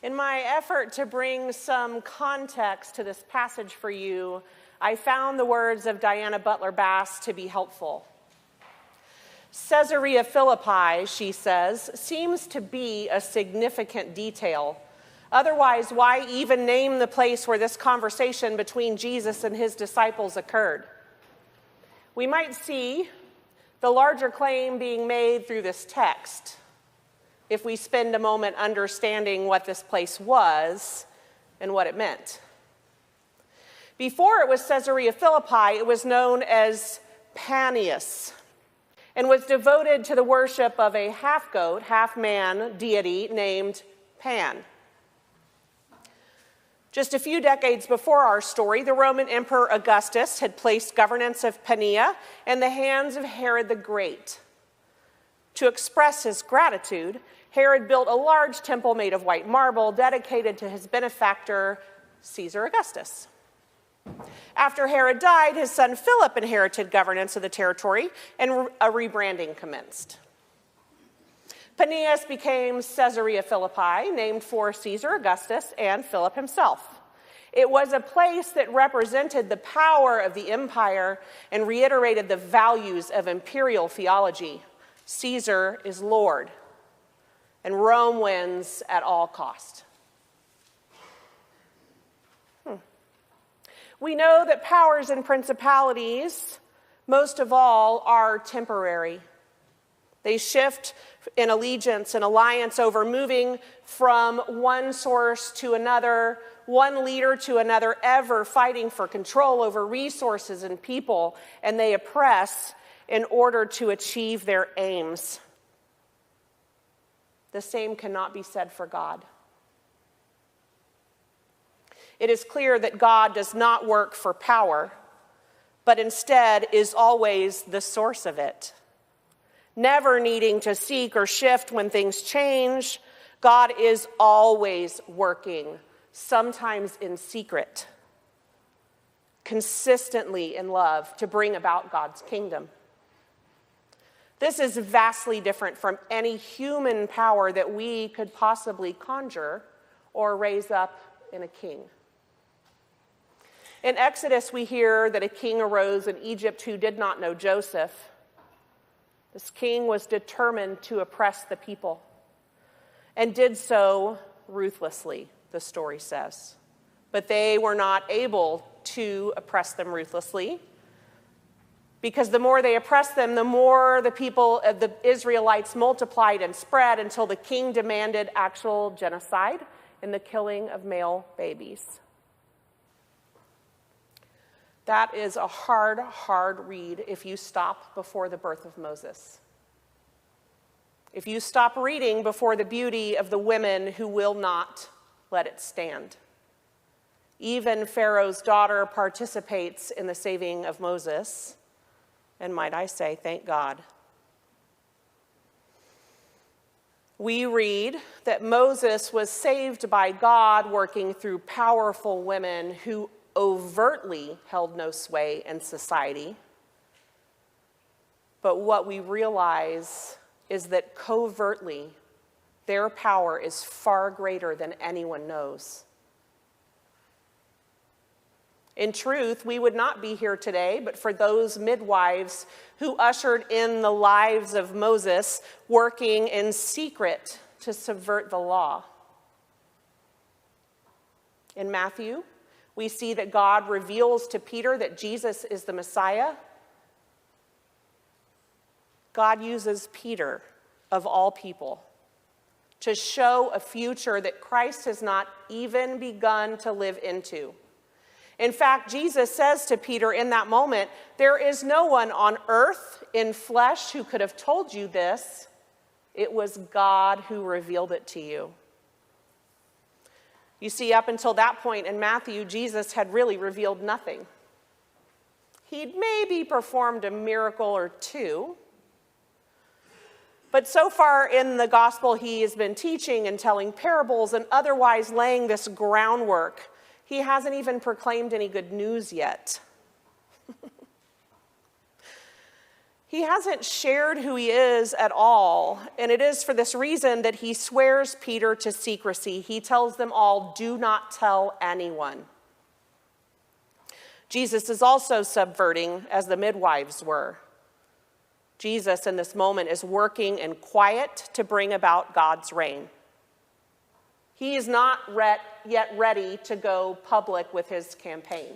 In my effort to bring some context to this passage for you, I found the words of Diana Butler Bass to be helpful. Caesarea Philippi, she says, seems to be a significant detail. Otherwise, why even name the place where this conversation between Jesus and his disciples occurred? We might see the larger claim being made through this text if we spend a moment understanding what this place was and what it meant. Before it was Caesarea Philippi, it was known as Panias and was devoted to the worship of a half-goat, half-man deity named Pan. Just a few decades before our story, the Roman Emperor Augustus had placed governance of Pania in the hands of Herod the Great. To express his gratitude, Herod built a large temple made of white marble dedicated to his benefactor, Caesar Augustus. After Herod died, his son Philip inherited governance of the territory, and a rebranding commenced. Panias became Caesarea Philippi, named for Caesar Augustus and Philip himself. It was a place that represented the power of the empire and reiterated the values of imperial theology. Caesar is Lord, and Rome wins at all cost. We know that powers and principalities, most of all, are temporary. They shift in allegiance and alliance over moving from one source to another, one leader to another, ever fighting for control over resources and people, and they oppress in order to achieve their aims. The same cannot be said for God. It is clear that God does not work for power, but instead is always the source of it. Never needing to seek or shift when things change, God is always working, sometimes in secret, consistently in love to bring about God's kingdom. This is vastly different from any human power that we could possibly conjure or raise up in a king. In Exodus, we hear that a king arose in Egypt who did not know Joseph. This king was determined to oppress the people and did so ruthlessly, the story says. But they were not able to oppress them ruthlessly, because the more they oppressed them, the more the people of the Israelites multiplied and spread until the king demanded actual genocide and the killing of male babies. That is a hard, hard read if you stop before the birth of Moses. If you stop reading before the beauty of the women who will not let it stand. Even Pharaoh's daughter participates in the saving of Moses. And might I say, thank God. We read that Moses was saved by God working through powerful women who overtly held no sway in society. But what we realize is that covertly, their power is far greater than anyone knows. In truth, we would not be here today but for those midwives who ushered in the lives of Moses, working in secret to subvert the law. In Matthew, we see that God reveals to Peter that Jesus is the Messiah. God uses Peter, of all people, to show a future that Christ has not even begun to live into. In fact, Jesus says to Peter in that moment, "There is no one on earth in flesh who could have told you this. It was God who revealed it to you." You see, up until that point in Matthew, Jesus had really revealed nothing. He'd maybe performed a miracle or two, but so far in the gospel, he has been teaching and telling parables and otherwise laying this groundwork. He hasn't even proclaimed any good news yet. He hasn't shared who he is at all, and it is for this reason that he swears Peter to secrecy. He tells them all, do not tell anyone. Jesus is also subverting, as the midwives were. Jesus in this moment is working in quiet to bring about God's reign. He is not yet ready to go public with his campaign.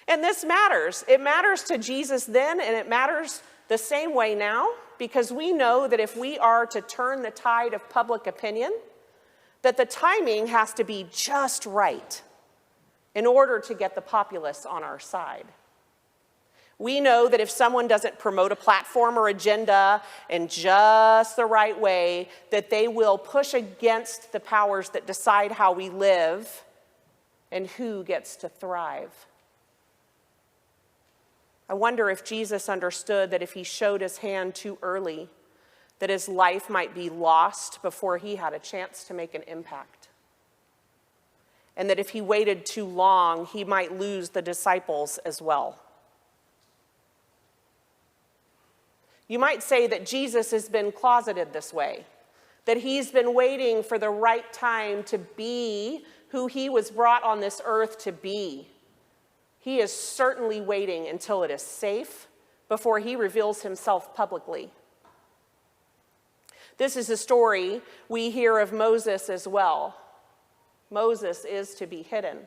And this matters. It matters to Jesus then, and it matters the same way now, because we know that if we are to turn the tide of public opinion, that the timing has to be just right in order to get the populace on our side. We know that if someone doesn't promote a platform or agenda in just the right way, that they will push against the powers that decide how we live and who gets to thrive. I wonder if Jesus understood that if he showed his hand too early, that his life might be lost before he had a chance to make an impact. And that if he waited too long, he might lose the disciples as well. You might say that Jesus has been closeted this way, that he's been waiting for the right time to be who he was brought on this earth to be. He is certainly waiting until it is safe before he reveals himself publicly. This is a story we hear of Moses as well. Moses is to be hidden.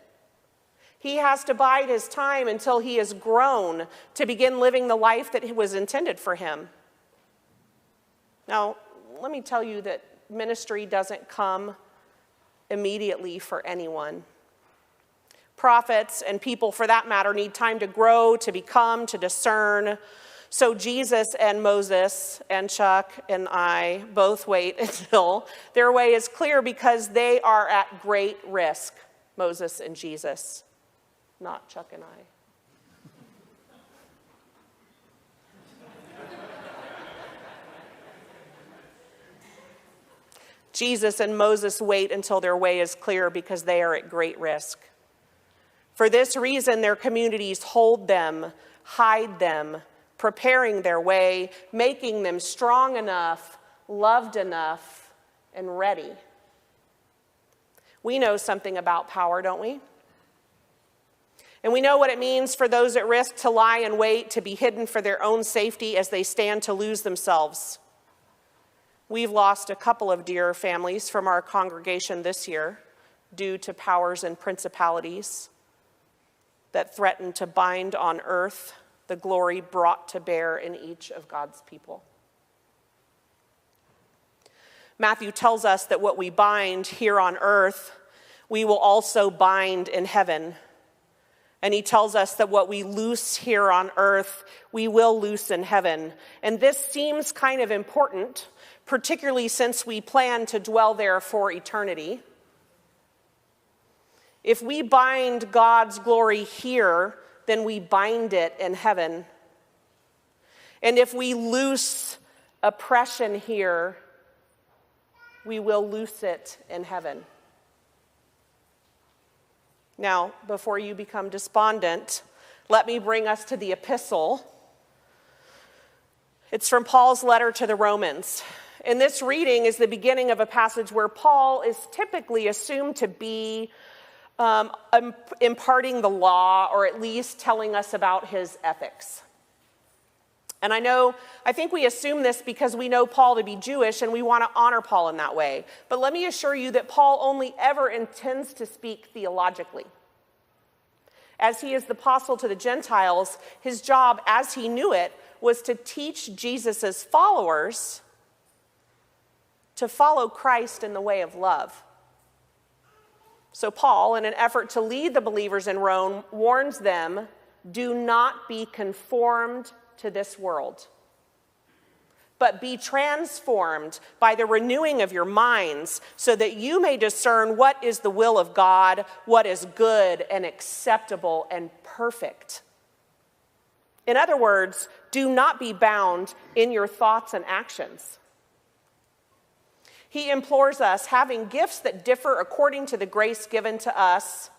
He has to bide his time until he is grown to begin living the life that was intended for him. Now, let me tell you that ministry doesn't come immediately for anyone. Prophets and people, for that matter, need time to grow, to become, to discern. So Jesus and Moses and Chuck and I both wait until their way is clear because they are at great risk, Moses and Jesus, not Chuck and I. Jesus and Moses wait until their way is clear because they are at great risk. For this reason, their communities hold them, hide them, preparing their way, making them strong enough, loved enough, and ready. We know something about power, don't we? And we know what it means for those at risk to lie in wait, to be hidden for their own safety as they stand to lose themselves. We've lost a couple of dear families from our congregation this year due to powers and principalities that threaten to bind on earth the glory brought to bear in each of God's people. Matthew tells us that what we bind here on earth, we will also bind in heaven. And he tells us that what we loose here on earth, we will loose in heaven. And this seems kind of important, particularly since we plan to dwell there for eternity. If we bind God's glory here, then we bind it in heaven. And if we loose oppression here, we will loose it in heaven. Now, before you become despondent, let me bring us to the epistle. It's from Paul's letter to the Romans. And this reading is the beginning of a passage where Paul is typically assumed to be imparting the law, or at least telling us about his ethics. And I think we assume this because we know Paul to be Jewish and we want to honor Paul in that way. But let me assure you that Paul only ever intends to speak theologically. As he is the apostle to the Gentiles, his job, as he knew it, was to teach Jesus' followers to follow Christ in the way of love. So Paul, in an effort to lead the believers in Rome, warns them, do not be conformed to this world, but be transformed by the renewing of your minds so that you may discern what is the will of God, what is good and acceptable and perfect. In other words, do not be bound in your thoughts and actions. He implores us, having gifts that differ according to the grace given to us,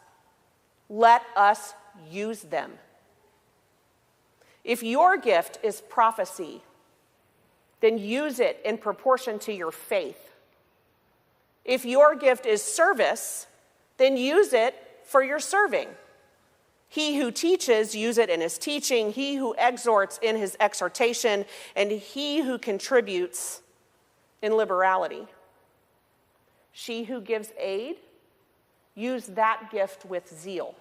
let us use them. If your gift is prophecy, then use it in proportion to your faith. If your gift is service, then use it for your serving. He who teaches, use it in his teaching. He who exhorts, in his exhortation. And he who contributes, in liberality. She who gives aid, use that gift with zeal.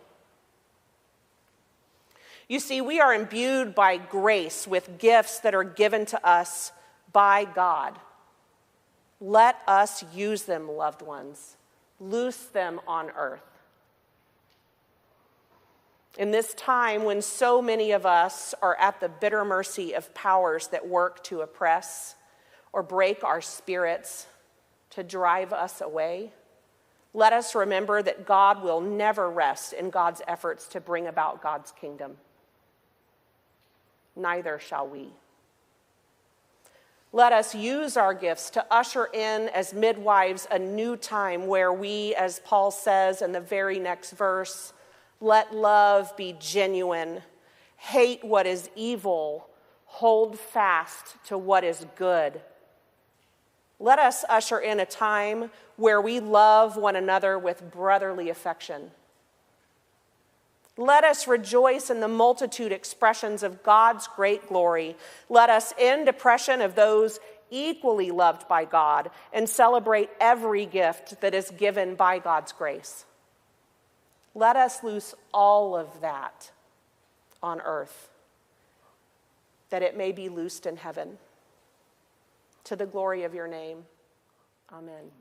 You see, we are imbued by grace with gifts that are given to us by God. Let us use them, loved ones. Loose them on earth. In this time when so many of us are at the bitter mercy of powers that work to oppress or break our spirits, to drive us away, let us remember that God will never rest in God's efforts to bring about God's kingdom. Neither shall we. Let us use our gifts to usher in as midwives a new time where we, as Paul says in the very next verse, let love be genuine, hate what is evil, hold fast to what is good. Let us usher in a time where we love one another with brotherly affection. Let us rejoice in the multitude expressions of God's great glory. Let us end oppression of those equally loved by God and celebrate every gift that is given by God's grace. Let us loose all of that on earth, that it may be loosed in heaven. To the glory of your name. Amen.